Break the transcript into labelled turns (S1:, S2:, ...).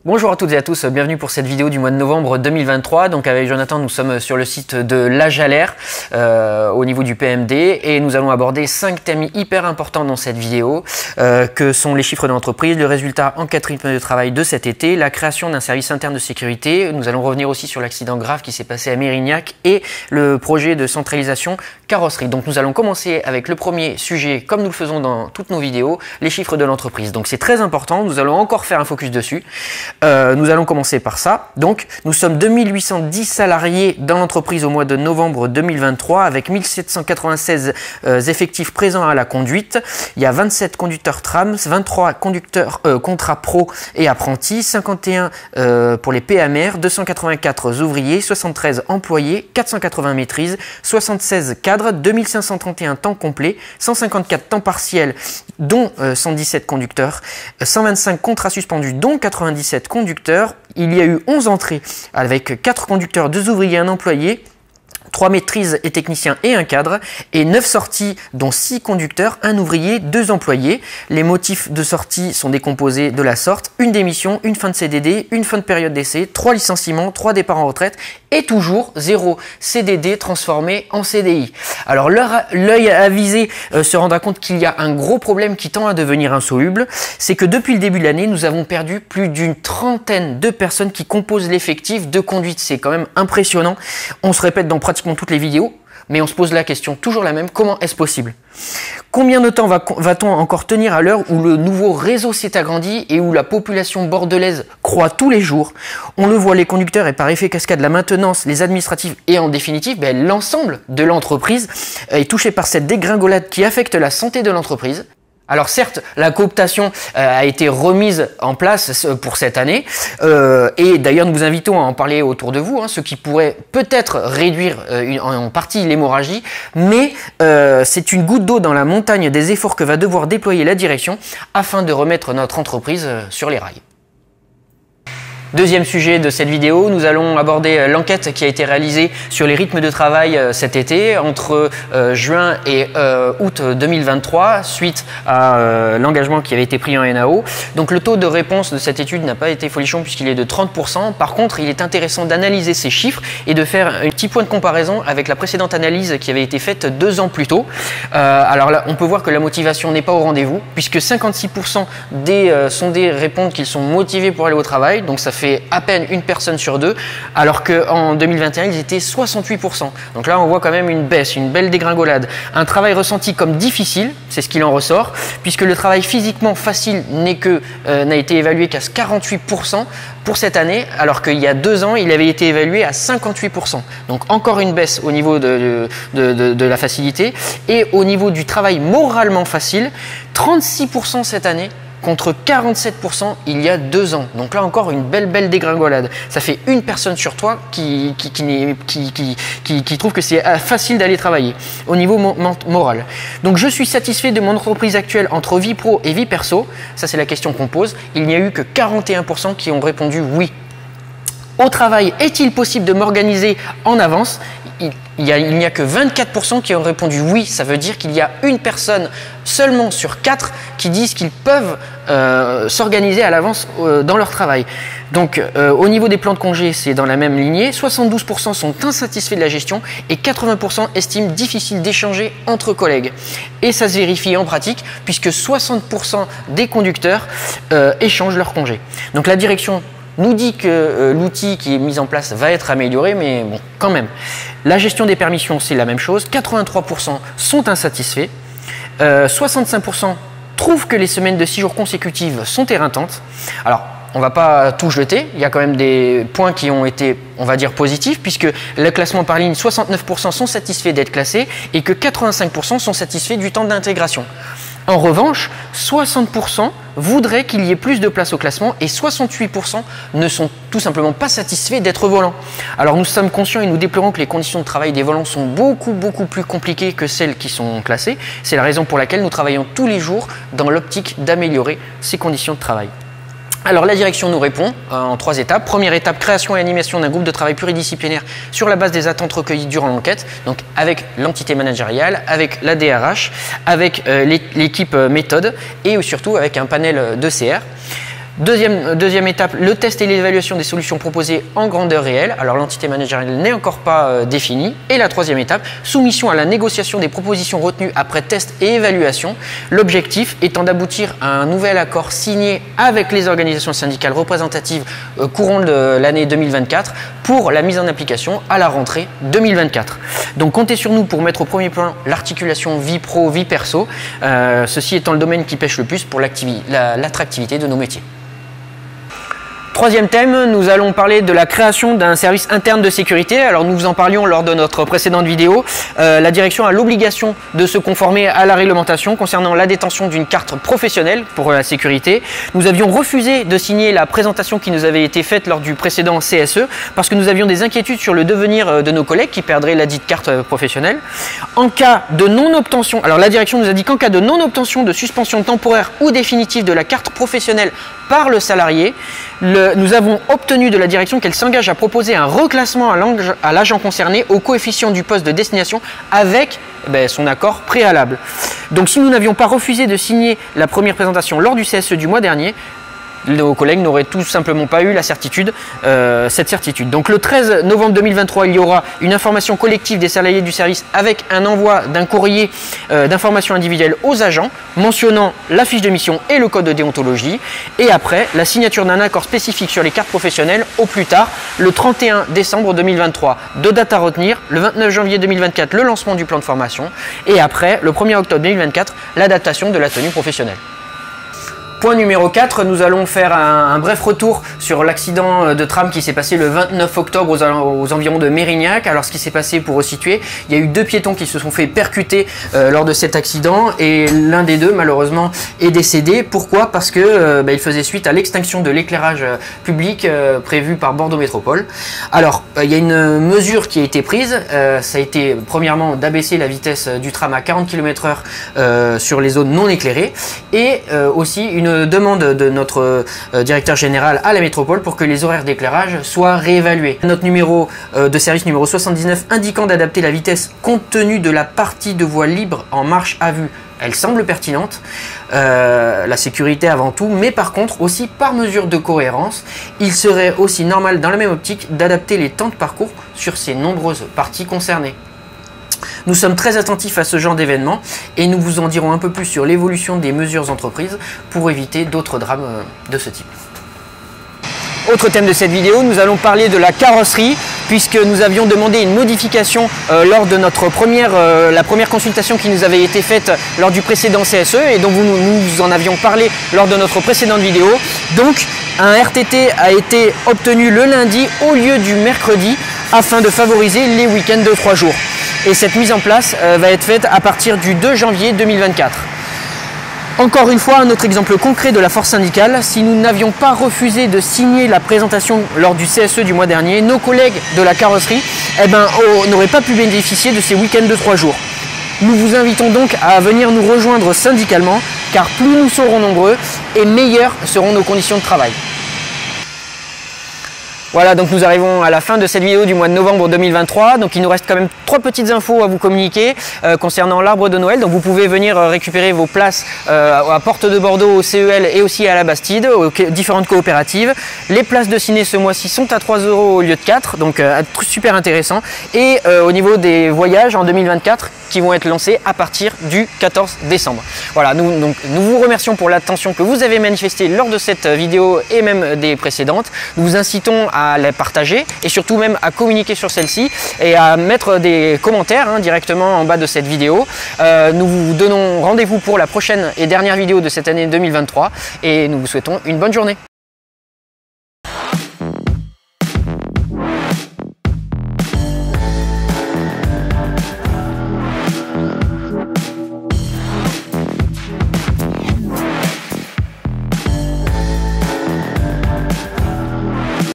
S1: Bonjour à toutes et à tous, bienvenue pour cette vidéo du mois de novembre 2023. Donc avec Jonathan, nous sommes sur le site de l'AJALER au niveau du PMD et nous allons aborder 5 thèmes hyper importants dans cette vidéo que sont les chiffres de l'entreprise, le résultat en 4 rythmes de travail de cet été, la création d'un service interne de sécurité. Nous allons revenir aussi sur l'accident grave qui s'est passé à Mérignac et le projet de centralisation carrosserie. Donc nous allons commencer avec le premier sujet comme nous le faisons dans toutes nos vidéos, les chiffres de l'entreprise. Donc c'est très important, nous allons encore faire un focus dessus. Nous allons commencer par ça. Donc, nous sommes 2810 salariés dans l'entreprise au mois de novembre 2023 avec 1796 effectifs présents à la conduite. Il y a 27 conducteurs tram, 23 conducteurs contrats pro et apprentis, 51 pour les PMR, 284 ouvriers, 73 employés, 480 maîtrises, 76 cadres, 2531 temps complet, 154 temps partiels dont 117 conducteurs, 125 contrats suspendus dont 97 conducteurs. Il y a eu 11 entrées avec 4 conducteurs, 2 ouvriers, 1 employé, 3 maîtrises et techniciens et un cadre, et 9 sorties dont 6 conducteurs, 1 ouvrier, 2 employés. Les motifs de sortie sont décomposés de la sorte: une démission, une fin de CDD, une fin de période d'essai, 3 licenciements, 3 départs en retraite et toujours 0 CDD transformé en CDI. Alors l'œil avisé se rendra compte qu'il y a un gros problème qui tend à devenir insoluble, c'est que depuis le début de l'année, nous avons perdu plus d'une trentaine de personnes qui composent l'effectif de conduite. C'est quand même impressionnant. On se répète dans pratiquement toutes les vidéos, mais on se pose la question toujours la même: comment est-ce possible? Combien de temps va-t-on encore tenir à l'heure où le nouveau réseau s'est agrandi et où la population bordelaise croît tous les jours? On le voit, les conducteurs et par effet cascade la maintenance, les administratifs et en définitive l'ensemble de l'entreprise est touché par cette dégringolade qui affecte la santé de l'entreprise. Alors certes, la cooptation a été remise en place pour cette année et d'ailleurs nous vous invitons à en parler autour de vous, ce qui pourrait peut-être réduire en partie l'hémorragie, mais c'est une goutte d'eau dans la montagne des efforts que va devoir déployer la direction afin de remettre notre entreprise sur les rails. Deuxième sujet de cette vidéo, nous allons aborder l'enquête qui a été réalisée sur les rythmes de travail cet été entre juin et août 2023 suite à l'engagement qui avait été pris en NAO. Donc le taux de réponse de cette étude n'a pas été folichon puisqu'il est de 30%. Par contre, il est intéressant d'analyser ces chiffres et de faire un petit point de comparaison avec la précédente analyse qui avait été faite 2 ans plus tôt. Alors là, on peut voir que la motivation n'est pas au rendez-vous puisque 56% des sondés répondent qu'ils sont motivés pour aller au travail. Donc ça fait à peine une personne sur 2, alors qu'en 2021, ils étaient 68%. Donc là, on voit quand même une baisse, une belle dégringolade. Un travail ressenti comme difficile, c'est ce qu'il en ressort, puisque le travail physiquement facile n'a été évalué qu'à 48% pour cette année, alors qu'il y a 2 ans, il avait été évalué à 58%. Donc encore une baisse au niveau de la facilité. Et au niveau du travail moralement facile, 36% cette année, contre 47% il y a 2 ans. Donc là encore une belle dégringolade. Ça fait une personne sur 3 qui trouve que c'est facile d'aller travailler au niveau moral. Donc je suis satisfait de mon entreprise actuelle entre vie pro et vie perso. Ça c'est la question qu'on pose. Il n'y a eu que 41% qui ont répondu oui. Au travail, est-il possible de m'organiser en avance? Il n'y a que 24% qui ont répondu oui. Ça veut dire qu'il y a une personne seulement sur 4 qui disent qu'ils peuvent s'organiser à l'avance dans leur travail. Donc au niveau des plans de congé, c'est dans la même lignée. 72% sont insatisfaits de la gestion et 80% estiment difficile d'échanger entre collègues. Et ça se vérifie en pratique puisque 60% des conducteurs échangent leurs congés. Donc la direction nous dit que l'outil qui est mis en place va être amélioré, mais bon, quand même. La gestion des permissions, c'est la même chose. 83% sont insatisfaits. 65% trouvent que les semaines de 6 jours consécutives sont éreintantes. Alors, on ne va pas tout jeter. Il y a quand même des points qui ont été, on va dire, positifs, puisque le classement par ligne, 69% sont satisfaits d'être classés et que 85% sont satisfaits du temps d'intégration. En revanche, 60% voudraient qu'il y ait plus de place au classement et 68% ne sont tout simplement pas satisfaits d'être volants. Alors nous sommes conscients et nous déplorons que les conditions de travail des volants sont beaucoup plus compliquées que celles qui sont classées. C'est la raison pour laquelle nous travaillons tous les jours dans l'optique d'améliorer ces conditions de travail. Alors la direction nous répond en 3 étapes. Première étape, création et animation d'un groupe de travail pluridisciplinaire sur la base des attentes recueillies durant l'enquête, donc avec l'entité managériale, avec la DRH, avec l'équipe méthode et surtout avec un panel de CR. Deuxième étape, le test et l'évaluation des solutions proposées en grandeur réelle. Alors l'entité managériale n'est encore pas définie. Et la troisième étape, soumission à la négociation des propositions retenues après test et évaluation. L'objectif étant d'aboutir à un nouvel accord signé avec les organisations syndicales représentatives courant de l'année 2024 pour la mise en application à la rentrée 2024. Donc comptez sur nous pour mettre au premier plan l'articulation vie pro, vie perso. Ceci étant le domaine qui pêche le plus pour l'attractivité de nos métiers. Troisième thème, nous allons parler de la création d'un service interne de sécurité. Alors nous vous en parlions lors de notre précédente vidéo. La direction a l'obligation de se conformer à la réglementation concernant la détention d'une carte professionnelle pour la sécurité. Nous avions refusé de signer la présentation qui nous avait été faite lors du précédent CSE parce que nous avions des inquiétudes sur le devenir de nos collègues qui perdraient la dite carte professionnelle. En cas de non-obtention, alors la direction nous a dit qu'en cas de non-obtention de suspension temporaire ou définitive de la carte professionnelle par le salarié, nous avons obtenu de la direction qu'elle s'engage à proposer un reclassement à l'agent concerné au coefficient du poste de destination avec son accord préalable. Donc si nous n'avions pas refusé de signer la première présentation lors du CSE du mois dernier, nos collègues n'auraient tout simplement pas eu la certitude, cette certitude. Donc le 13 novembre 2023, il y aura une information collective des salariés du service avec un envoi d'un courrier d'information individuelle aux agents mentionnant la fiche de mission et le code de déontologie. Et après, la signature d'un accord spécifique sur les cartes professionnelles au plus tard le 31 décembre 2023. 2 dates à retenir, le 29 janvier 2024, le lancement du plan de formation et après, le 1er octobre 2024, l'adaptation de la tenue professionnelle. Point numéro 4, nous allons faire un bref retour sur l'accident de tram qui s'est passé le 29 octobre aux environs de Mérignac. Alors ce qui s'est passé, pour resituer, il y a eu 2 piétons qui se sont fait percuter lors de cet accident et l'un des 2 malheureusement est décédé. Pourquoi? Parce que il faisait suite à l'extinction de l'éclairage public prévu par Bordeaux Métropole. Alors il y a une mesure qui a été prise, ça a été premièrement d'abaisser la vitesse du tram à 40 km/h sur les zones non éclairées et aussi une demande de notre directeur général à la métropole pour que les horaires d'éclairage soient réévalués. Notre numéro de service numéro 79 indiquant d'adapter la vitesse compte tenu de la partie de voie libre en marche à vue, elle semble pertinente, la sécurité avant tout, mais par contre aussi par mesure de cohérence, il serait aussi normal dans la même optique d'adapter les temps de parcours sur ces nombreuses parties concernées. Nous sommes très attentifs à ce genre d'événements et nous vous en dirons un peu plus sur l'évolution des mesures entreprises pour éviter d'autres drames de ce type. Autre thème de cette vidéo, nous allons parler de la carrosserie puisque nous avions demandé une modification lors de notre la première consultation qui nous avait été faite lors du précédent CSE et dont nous en avions parlé lors de notre précédente vidéo. Donc un RTT a été obtenu le lundi au lieu du mercredi afin de favoriser les week-ends de 3 jours. Et cette mise en place va être faite à partir du 2 janvier 2024. Encore une fois, un autre exemple concret de la force syndicale. Si nous n'avions pas refusé de signer la présentation lors du CSE du mois dernier, nos collègues de la carrosserie n'auraient pas pu bénéficier de ces week-ends de 3 jours. Nous vous invitons donc à venir nous rejoindre syndicalement, car plus nous serons nombreux et meilleures seront nos conditions de travail. Voilà, donc nous arrivons à la fin de cette vidéo du mois de novembre 2023. Donc il nous reste quand même 3 petites infos à vous communiquer concernant l'arbre de Noël. Donc vous pouvez venir récupérer vos places à Porte de Bordeaux, au CEL et aussi à la Bastide, aux différentes coopératives. Les places de ciné ce mois-ci sont à 3 € au lieu de 4, donc super intéressant. Et au niveau des voyages en 2024 qui vont être lancés à partir du 14 décembre. Voilà, nous vous remercions pour l'attention que vous avez manifestée lors de cette vidéo et même des précédentes. Nous vous incitons à les partager et surtout même à communiquer sur celle-ci et à mettre des commentaires directement en bas de cette vidéo. Nous vous donnons rendez-vous pour la prochaine et dernière vidéo de cette année 2023 et nous vous souhaitons une bonne journée.